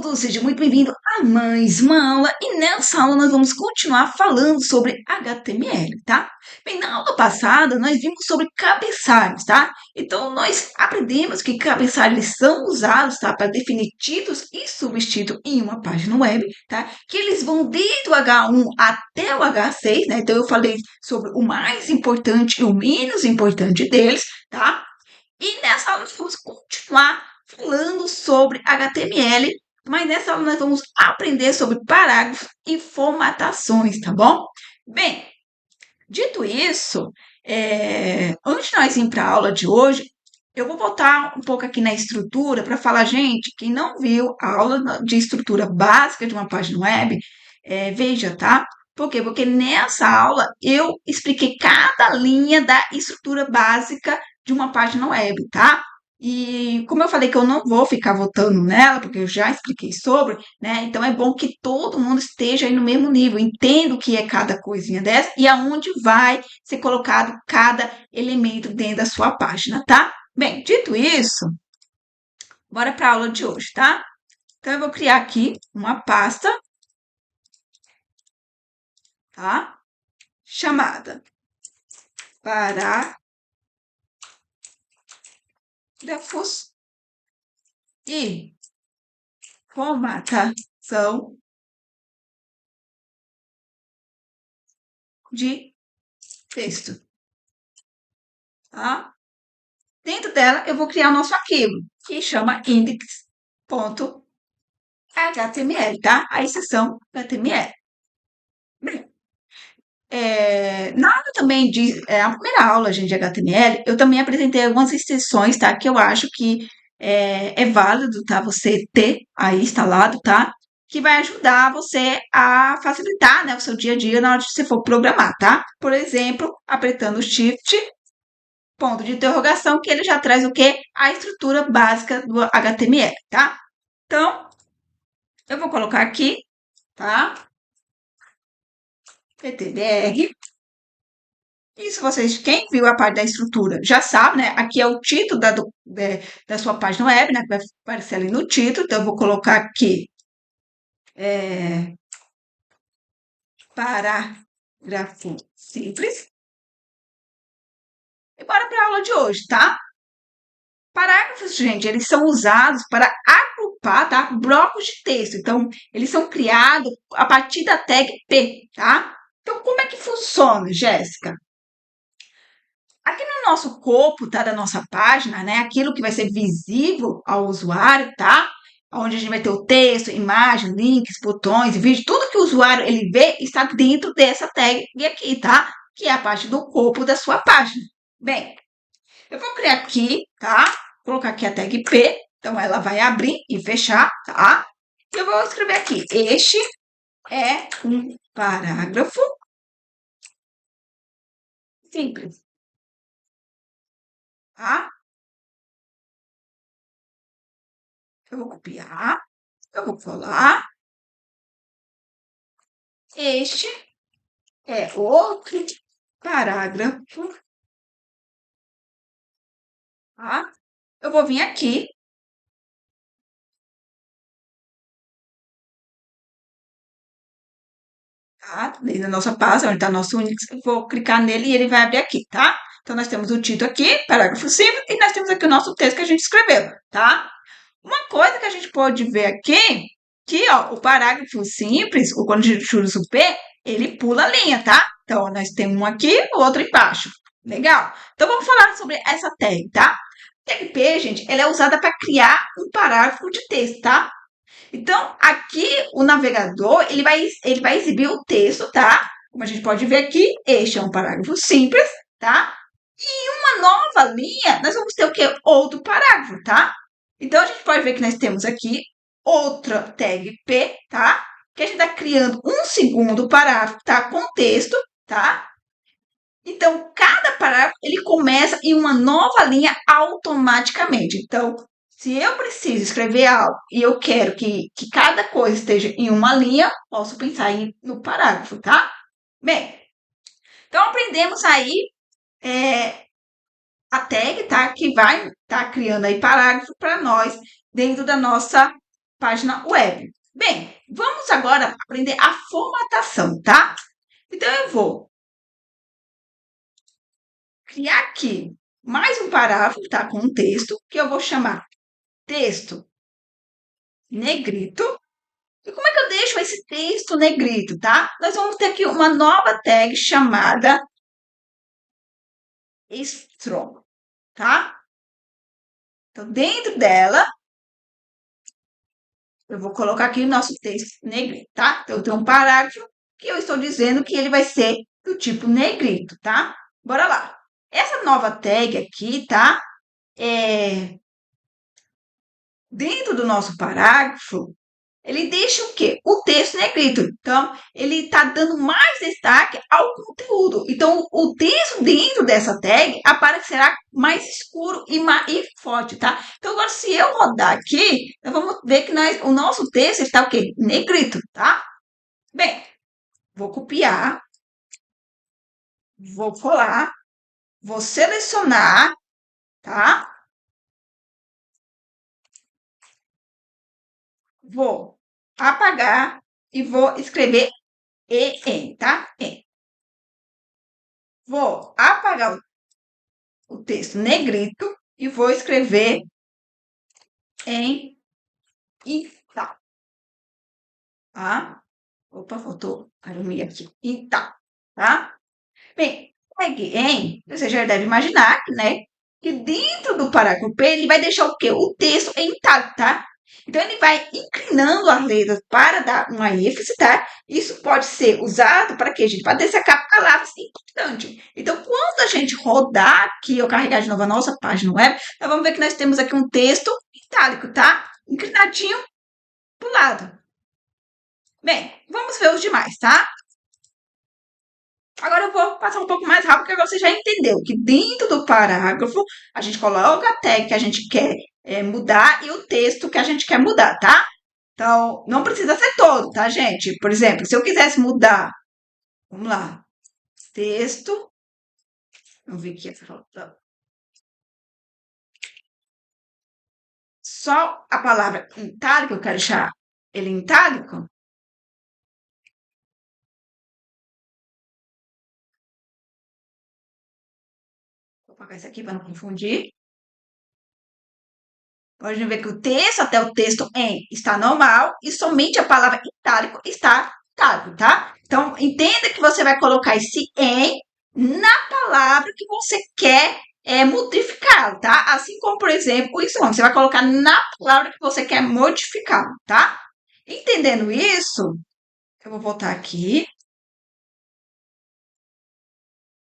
todos, seja muito bem-vindo a mais uma aula e nessa aula nós vamos continuar falando sobre HTML, tá? Bem, na aula passada nós vimos sobre cabeçalhos, tá? Então nós aprendemos que cabeçalhos são usados, tá, para definir títulos e subtítulos em uma página web, tá? Que eles vão desde o H1 até o H6, né? Então eu falei sobre o mais importante e o menos importante deles, tá? E nessa aula nós vamos continuar falando sobre HTML, mas nessa aula nós vamos aprender sobre parágrafos e formatações, tá bom? Bem, dito isso, antes de nós ir para a aula de hoje, eu vou voltar um pouco aqui na estrutura para falar, gente, quem não viu a aula de estrutura básica de uma página web, veja, tá? Por quê? Porque nessa aula eu expliquei cada linha da estrutura básica de uma página web, tá? E como eu falei que eu não vou ficar votando nela, porque eu já expliquei sobre, né? Então é bom que todo mundo esteja aí no mesmo nível, entenda o que é cada coisinha dessa e aonde vai ser colocado cada elemento dentro da sua página, tá? Bem, dito isso, bora para a aula de hoje, tá? Então eu vou criar aqui uma pasta, tá? Chamada parágrafos e formatação de texto, tá? Dentro dela, eu vou criar o nosso arquivo, que chama index.html, tá? A exceção HTML. Bem, na aula também de a primeira aula, gente, de HTML, eu também apresentei algumas extensões, tá? Que eu acho que é válido, tá? Você ter aí instalado, tá? Que vai ajudar você a facilitar, né, o seu dia a dia na hora de você for programar, tá? Por exemplo, apertando Shift, ponto de interrogação, que ele já traz o quê? A estrutura básica do HTML, tá? Então, eu vou colocar aqui, tá? PTBR. Isso vocês, quem viu a parte da estrutura já sabe, né? Aqui é o título da sua página web, né? Que vai aparecer ali no título. Então, eu vou colocar aqui parágrafo simples. E bora para a aula de hoje, tá? Parágrafos, gente, eles são usados para agrupar, tá? Blocos de texto. Então, eles são criados a partir da tag P, tá? Então, como é que funciona, Jéssica? Aqui no nosso corpo, tá, da nossa página, né, aquilo que vai ser visível ao usuário, tá? Onde a gente vai ter o texto, imagem, links, botões, vídeo, tudo que o usuário ele vê está dentro dessa tag aqui, tá? Que é a parte do corpo da sua página. Bem, eu vou criar aqui, tá? Vou colocar aqui a tag P, então ela vai abrir e fechar, tá? Eu vou escrever aqui, este é um parágrafo simples, tá? Eu vou copiar, eu vou colar. Este é outro parágrafo, tá? Eu vou vir aqui, tá? Dentro da nossa pasta, onde está nosso Unix, eu vou clicar nele e ele vai abrir aqui, tá? Então, nós temos o título aqui, parágrafo simples, e nós temos aqui o nosso texto que a gente escreveu, tá? Uma coisa que a gente pode ver aqui, que ó, o parágrafo simples, ou quando a gente usa o P, ele pula a linha, tá? Então, nós temos um aqui, o outro embaixo. Legal? Então, vamos falar sobre essa tag, tá? Tag P, gente, ela é usada para criar um parágrafo de texto, tá? Então, aqui o navegador, ele vai exibir o texto, tá? Como a gente pode ver aqui, este é um parágrafo simples, tá? E uma nova linha, nós vamos ter o quê? Outro parágrafo, tá? Então, a gente pode ver que nós temos aqui outra tag P, tá? Que a gente está criando um segundo parágrafo, tá? Com texto, tá? Então, cada parágrafo, ele começa em uma nova linha automaticamente. Então, se eu preciso escrever algo e eu quero que cada coisa esteja em uma linha, posso pensar no parágrafo, tá? Bem, então aprendemos aí a tag, tá? Que vai estar criando aí parágrafo para nós dentro da nossa página web. Bem, vamos agora aprender a formatação, tá? Então, eu vou criar aqui mais um parágrafo, tá? Com um texto, que eu vou chamar texto negrito. E como é que eu deixo esse texto negrito, tá? Nós vamos ter aqui uma nova tag chamada strong, tá? Então, dentro dela, eu vou colocar aqui o nosso texto negrito, tá? Então, eu tenho um parágrafo que eu estou dizendo que ele vai ser do tipo negrito, tá? Bora lá. Essa nova tag aqui, tá? Dentro do nosso parágrafo, ele deixa o quê? O texto negrito. Então, ele está dando mais destaque ao conteúdo. Então, o texto dentro dessa tag aparecerá mais escuro e forte, tá? Então, agora, se eu rodar aqui, nós vamos ver que o nosso texto está o quê? Negrito, tá? Bem, vou copiar, vou colar, vou selecionar, tá? Vou apagar e vou escrever EN, tá? EN. Vou apagar o texto negrito e vou escrever em Ita, tá? Opa, faltou carinha aqui. Ita, tá? Bem, pegue em, você já deve imaginar, né? Que dentro do parágrafo P, ele vai deixar o quê? O texto em itálico, tá? Então, ele vai inclinando as letras para dar uma ênfase, tá? Isso pode ser usado para quê, gente? Para destacar palavras importantes. Então, quando a gente rodar aqui, ou carregar de novo a nossa página web, nós vamos ver que nós temos aqui um texto itálico, tá? Inclinadinho para o lado. Bem, vamos ver os demais, tá? Agora eu vou passar um pouco mais rápido, porque você já entendeu que dentro do parágrafo a gente coloca a tag que a gente quer mudar e o texto que a gente quer mudar, tá? Então, não precisa ser todo, tá, gente? Por exemplo, se eu quisesse mudar, vamos lá, texto, vamos ver aqui, só a palavra itálico, eu quero deixar ele em itálico. Vou apagar isso aqui para não confundir. Pode ver que o texto, até o texto em, está normal e somente a palavra itálico está itálico, tá? Então, entenda que você vai colocar esse em na palavra que você quer modificar, tá? Assim como, por exemplo, o isso, você vai colocar na palavra que você quer modificar, tá? Entendendo isso, eu vou voltar aqui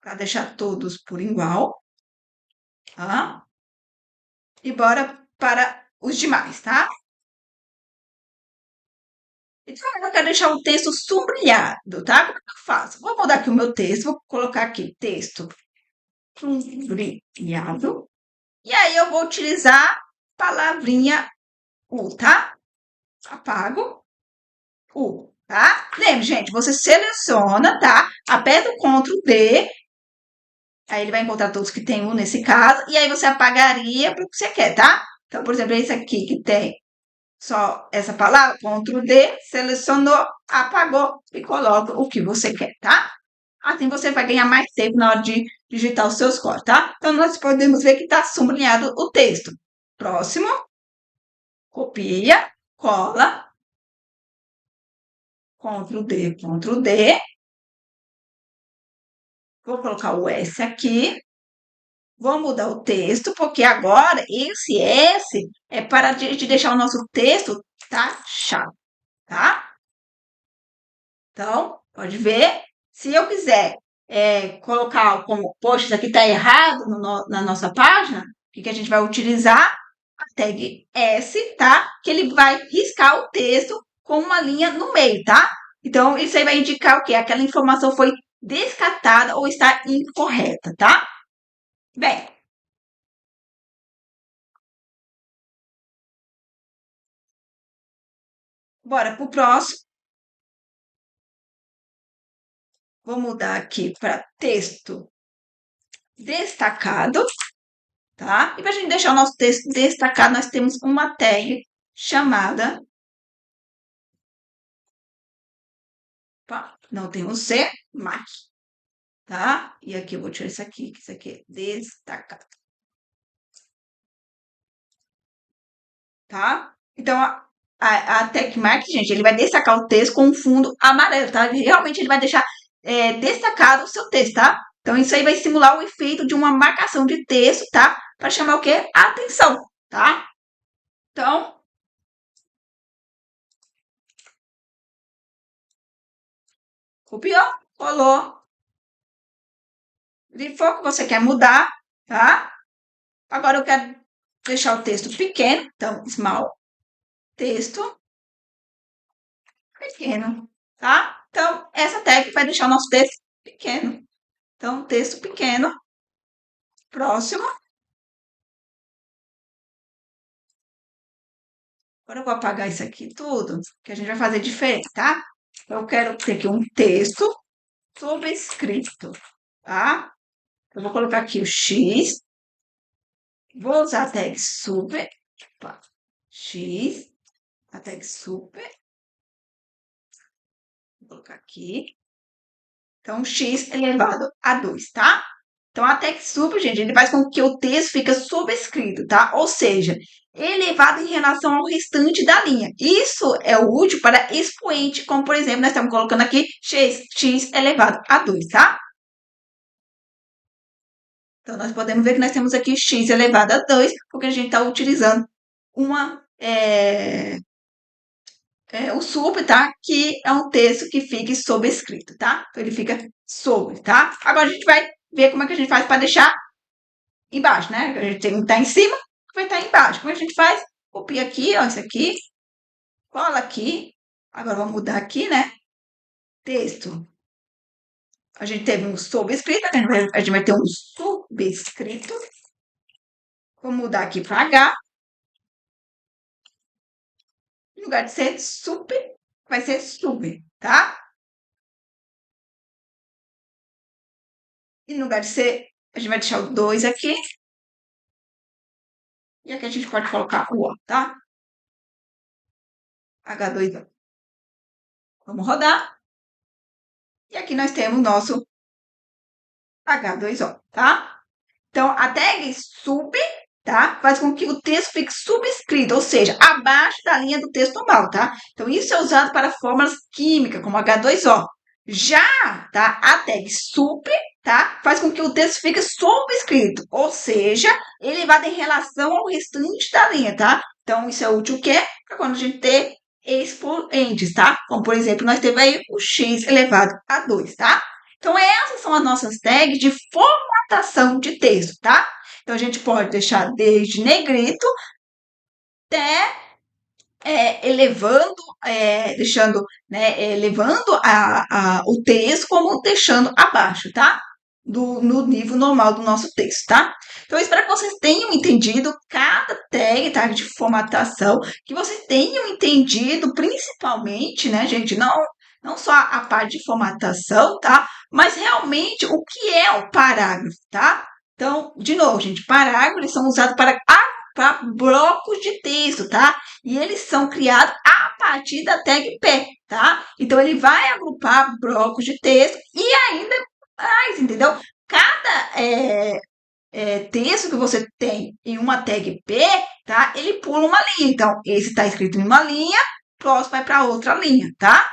para deixar todos por igual, tá? E bora para os demais, tá? Então, eu quero deixar o texto sombreado, tá? Como é que eu faço? Vou mudar aqui o meu texto, vou colocar aqui texto sombreado. E aí eu vou utilizar palavrinha U, tá? Apago U, tá? Lembre, gente, você seleciona, tá? Aperta o Ctrl D, aí ele vai encontrar todos que tem U nesse caso, e aí você apagaria para o que você quer, tá? Então, por exemplo, esse aqui que tem só essa palavra, Ctrl D, selecionou, apagou e coloca o que você quer, tá? Assim você vai ganhar mais tempo na hora de digitar os seus códigos, tá? Então, nós podemos ver que está sublinhado o texto. Próximo, copia, cola, Ctrl D, Ctrl D. Vou colocar o S aqui. Vou mudar o texto, porque agora esse S é para de deixar o nosso texto taxado, tá? Então, pode ver. Se eu quiser colocar como, poxa, isso aqui está errado na nossa página, o que a gente vai utilizar? A tag S, tá? Que ele vai riscar o texto com uma linha no meio, tá? Então, isso aí vai indicar o quê? Aquela informação foi descartada ou está incorreta, tá? Bem, bora pro próximo. Vou mudar aqui para texto destacado, tá? E para a gente deixar o nosso texto destacado, nós temos uma tag chamada Opa, não tem um C, Mac, tá? E aqui eu vou tirar isso aqui, que isso aqui é destacado, tá? Então, a Tecmark, gente, ele vai destacar o texto com um fundo amarelo, tá? Realmente ele vai deixar destacado o seu texto, tá? Então, isso aí vai simular o efeito de uma marcação de texto, tá? Para chamar o quê? A atenção, tá? Então, copiou, colou, grifou que você quer mudar, tá? Agora eu quero deixar o texto pequeno, então, small, texto pequeno, tá? Então, essa tag vai deixar o nosso texto pequeno. Então, texto pequeno, próximo. Agora eu vou apagar isso aqui tudo, que a gente vai fazer diferente, tá? Eu quero ter aqui um texto sobrescrito, tá? Eu vou colocar aqui o X, vou usar a tag super, opa, X, a tag super, vou colocar aqui. Então, x elevado a 2, tá? Então, a tag super, gente, ele faz com que o texto fique sobrescrito, tá? Ou seja, elevado em relação ao restante da linha. Isso é útil para expoente, como, por exemplo, nós estamos colocando aqui x elevado a 2, tá? Então, nós podemos ver que nós temos aqui x elevado a 2, porque a gente está utilizando o sobre, tá? Que é um texto que fique sobrescrito, tá? Então, ele fica sobre, tá? Agora, a gente vai ver como é que a gente faz para deixar embaixo, né? A gente tem que estar em cima, vai estar embaixo. Como é que a gente faz? Copia aqui, ó, isso aqui, cola aqui. Agora, vamos mudar aqui, né? Texto. A gente teve um sobrescrito, a gente vai ter um subscrito. Vou mudar aqui para H. Em lugar de ser super, vai ser sub, tá? E no lugar de ser, a gente vai deixar o 2 aqui. E aqui a gente pode colocar o O, tá? H2O. Vamos rodar. E aqui nós temos o nosso H2O, tá? Então, a tag sub, tá? Faz com que o texto fique subscrito, ou seja, abaixo da linha do texto normal, tá? Então, isso é usado para fórmulas químicas, como H2O. Já, tá? A tag sup, tá? Faz com que o texto fique subscrito, ou seja, elevado em relação ao restante da linha, tá? Então, isso é útil o quê? Para quando a gente ter expoentes, tá? Como, por exemplo, nós temos aí o x elevado a 2, tá? Então, essas são as nossas tags de formatação de texto, tá? Então, a gente pode deixar desde negrito até elevando, deixando, né, elevando o texto como deixando abaixo, tá? No nível normal do nosso texto, tá? Então, eu espero que vocês tenham entendido cada tag, tá, de formatação, que vocês tenham entendido principalmente, né, gente, não só a parte de formatação, tá? Mas realmente o que é o parágrafo, tá? Então, de novo, gente, parágrafos são usados para blocos de texto, tá? E eles são criados a partir da tag P, tá? Então, ele vai agrupar blocos de texto e ainda mais, entendeu? Cada texto que você tem em uma tag P, tá? Ele pula uma linha. Então, esse está escrito em uma linha, próximo vai para outra linha, tá?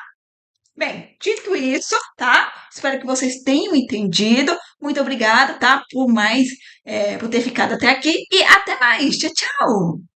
Bem, dito isso, tá? Espero que vocês tenham entendido. Muito obrigada, tá? Por ter ficado até aqui e até mais. Tchau, tchau!